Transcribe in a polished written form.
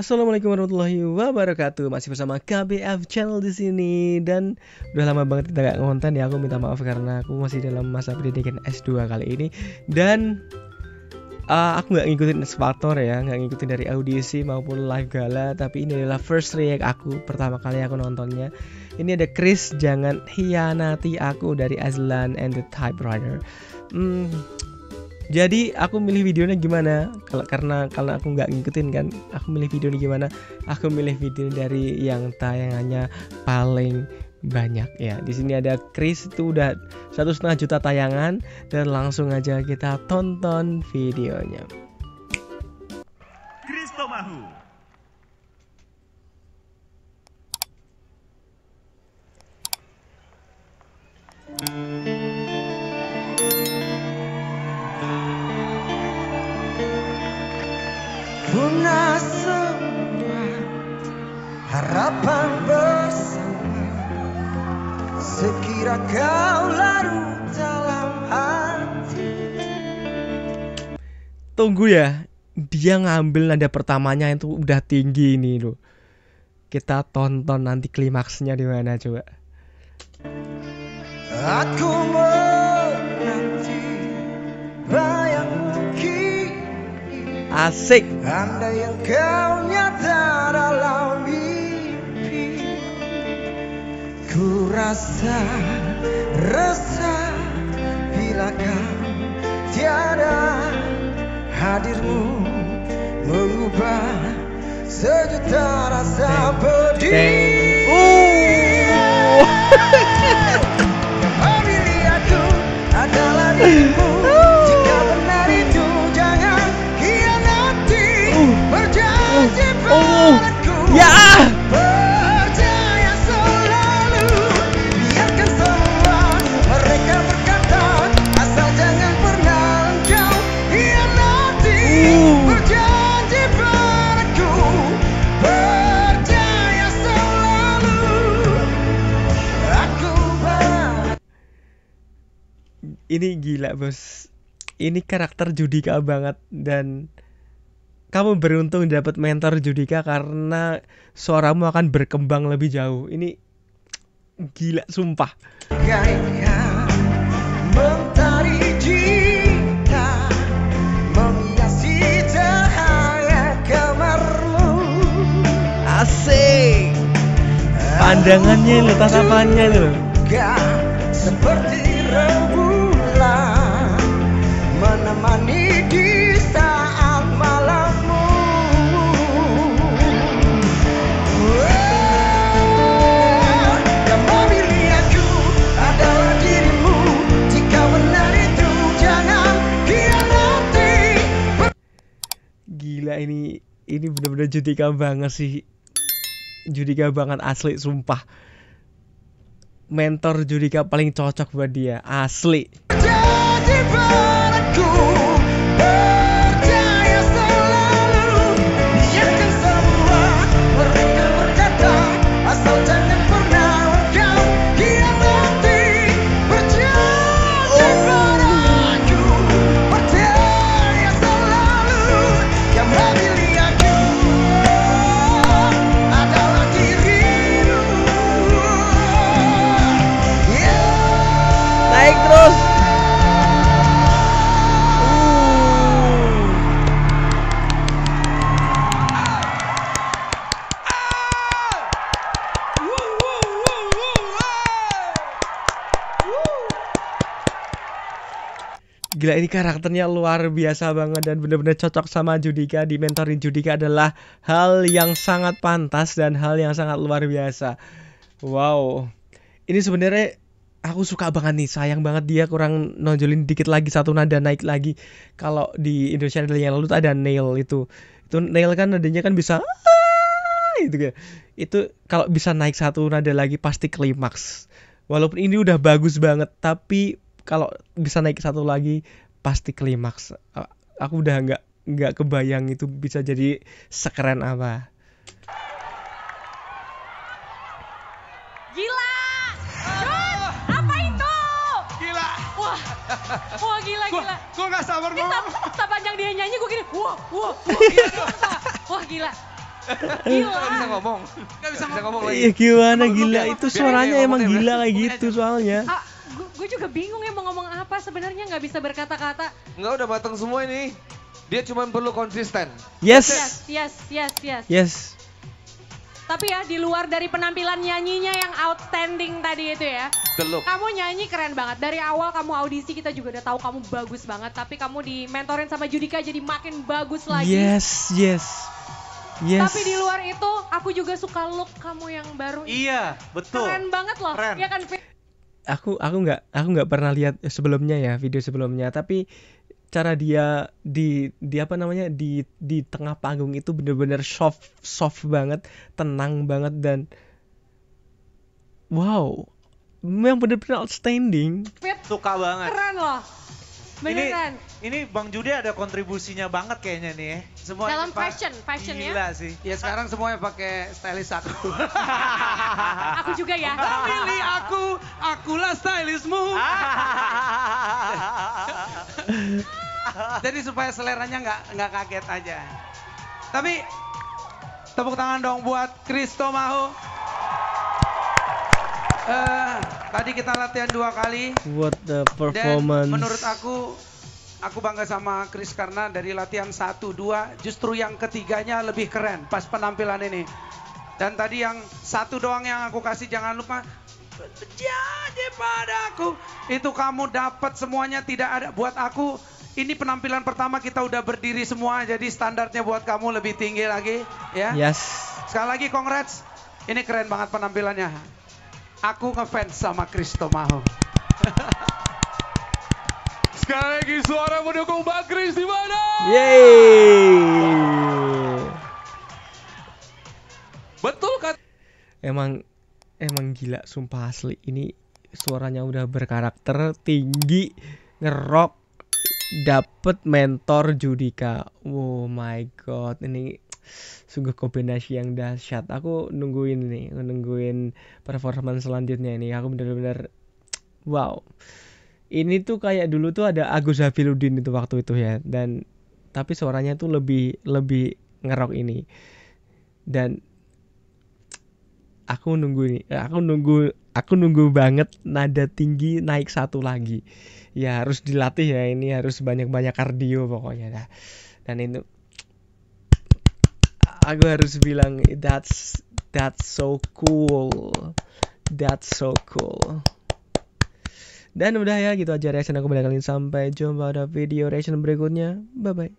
Assalamualaikum warahmatullahi wabarakatuh. Masih bersama KBF Channel di sini, dan udah lama banget kita gak ngonten ya. Aku minta maaf karena aku masih dalam masa pendidikan S2 kali ini, dan aku nggak ngikutin X-Factor ya, nggak ngikutin dari audisi maupun live gala. Tapi ini adalah first react aku, pertama kali aku nontonnya. Ini ada Chris Jangan Hianati Aku dari Azlan and the Typewriter. Jadi aku milih videonya gimana? Karena aku nggak ngikutin kan, aku milih videonya gimana? Aku milih video dari yang tayangannya paling banyak ya. Di sini ada Chris, itu udah 1,5 juta tayangan, dan langsung aja kita tonton videonya. Chris Tomahu. Punah semua harapan bersama, sekira kau larut dalam hati. Tunggu ya, dia ngambil nada pertamanya itu udah tinggi ini loh. Kita tonton nanti klimaksnya di mana coba. Aku menanti bayangmu kini, asik. andai yang kau nyata dalam mimpi. Ku rasa resah bila kau tiada, hadirmu mengubah sejuta rasa pedih. Memilih aku adalah dirimu. Jika benar itu jangan hianati. Berjanji padaku. Ya. Percaya selalu. Biarkan semua mereka berkata, asal jangan pernah engkau hianati. Berjanji padaku. Percaya selalu. Aku Ini gila bos, ini karakter Judika banget, dan kamu beruntung dapat mentor Judika karena suaramu akan berkembang lebih jauh. Ini gila sumpah. bagaikan mentari cinta menghiasi cahaya kamarmu. Asik. Pandangannya lo, tatapannya lo. Gak seperti rembulan menemani di saat malammu. Yang memilih aku adalah dirimu. Jika benar itu jangan hianati. Gila, ini bener-bener Judika banget sih. Judika banget asli sumpah. Mentor Judika paling cocok buat dia, asli. Janji padaku, percaya selalu. Biarkan semua mereka berkata, asal jangan pernah engkau hianati. Berjanji padaku, percaya selalu. Yang memilih aku adalah dirimu. Naik terus. Gila, ini karakternya luar biasa banget dan benar-benar cocok sama Judika. Di mentorin Judika adalah hal yang sangat pantas dan hal yang sangat luar biasa. Wow, ini sebenarnya aku suka banget nih. Sayang banget dia kurang nonjolin dikit lagi, satu nada naik lagi. Kalau di Indonesia yang lalu tuh ada nail itu nail kan nadanya kan bisa itu kan. Itu kalau bisa naik satu nada lagi pasti klimaks. Walaupun ini udah bagus banget, tapi kalau bisa naik satu lagi pasti klimaks. Aku udah nggak kebayang itu bisa jadi sekeren apa. Gila! Jun, apa itu? Gila! Wah, Wah gila. Gue gak sabar Ini ngomong. sepanjang dia nyanyi gue gini, wah gila. Wah gila. Gak bisa ngomong. Gak bisa ngomong lagi. Iya gimana Emang gila lu- itu biarin suaranya dia emang ngomong ya, gila kayak Ngomong gitu aja. soalnya. Gue juga bingung ya mau ngomong apa sebenarnya nggak bisa berkata-kata. Enggak, udah matang semua ini. Dia cuma perlu konsisten. Yes. Yes. Tapi ya di luar dari penampilan nyanyinya yang outstanding tadi itu ya. The look. Kamu nyanyi keren banget. Dari awal kamu audisi kita juga udah tahu kamu bagus banget. Tapi kamu dimentorin sama Judika jadi makin bagus lagi. Yes. Tapi di luar itu aku juga suka look kamu yang baru. Iya, betul. Keren banget loh. Keren. Iya kan Fit? Aku nggak pernah lihat sebelumnya ya video sebelumnya, tapi cara dia di apa namanya di tengah panggung itu bener-bener soft banget, tenang banget dan wow, memang bener-bener outstanding. Fit Suka banget. keren loh. Beneran. Ini Bang Judi ada kontribusinya banget kayaknya nih ya. Semua Dalam Pak, fashion ya. Gila sih. Ya sekarang semuanya pakai stylist aku. Aku juga ya. Pilih akulah stylistmu. Jadi supaya seleranya nggak kaget aja. Tapi tepuk tangan dong buat Kristo Mahu. Tadi kita latihan 2 kali. What the Dan performance. menurut aku bangga sama Chris karena dari latihan 1, 2 justru yang ketiganya lebih keren pas penampilan ini. Dan tadi yang 1 doang yang aku kasih jangan lupa janji padaku. Itu kamu dapat semuanya tidak ada buat aku. Ini penampilan pertama kita udah berdiri semua jadi standarnya buat kamu lebih tinggi lagi ya. Yes. Sekali lagi congrats. Ini keren banget penampilannya. Aku ngefans sama Kristo Mahu. Sekali lagi suara mendukung Mbak Kris di mana? Yeay. Betul kan? Emang gila sumpah asli. Ini suaranya udah berkarakter, tinggi, ngerok, dapet mentor Judika. Oh my god, ini sungguh kombinasi yang dahsyat. Aku nungguin performance selanjutnya ini. Aku bener-bener wow. Ini tuh kayak dulu tuh ada Agus Hafiludin itu waktu itu ya, dan tapi suaranya tuh lebih ngerok ini. Dan aku nunggu banget nada tinggi naik 1 lagi. Ya harus dilatih ya, ini harus banyak-banyak kardio pokoknya dah. Dan itu aku harus bilang that's so cool. That's so cool. Dan udah ya gitu aja reaction aku pada kali ini. Sampai jumpa pada video reaction berikutnya. Bye bye.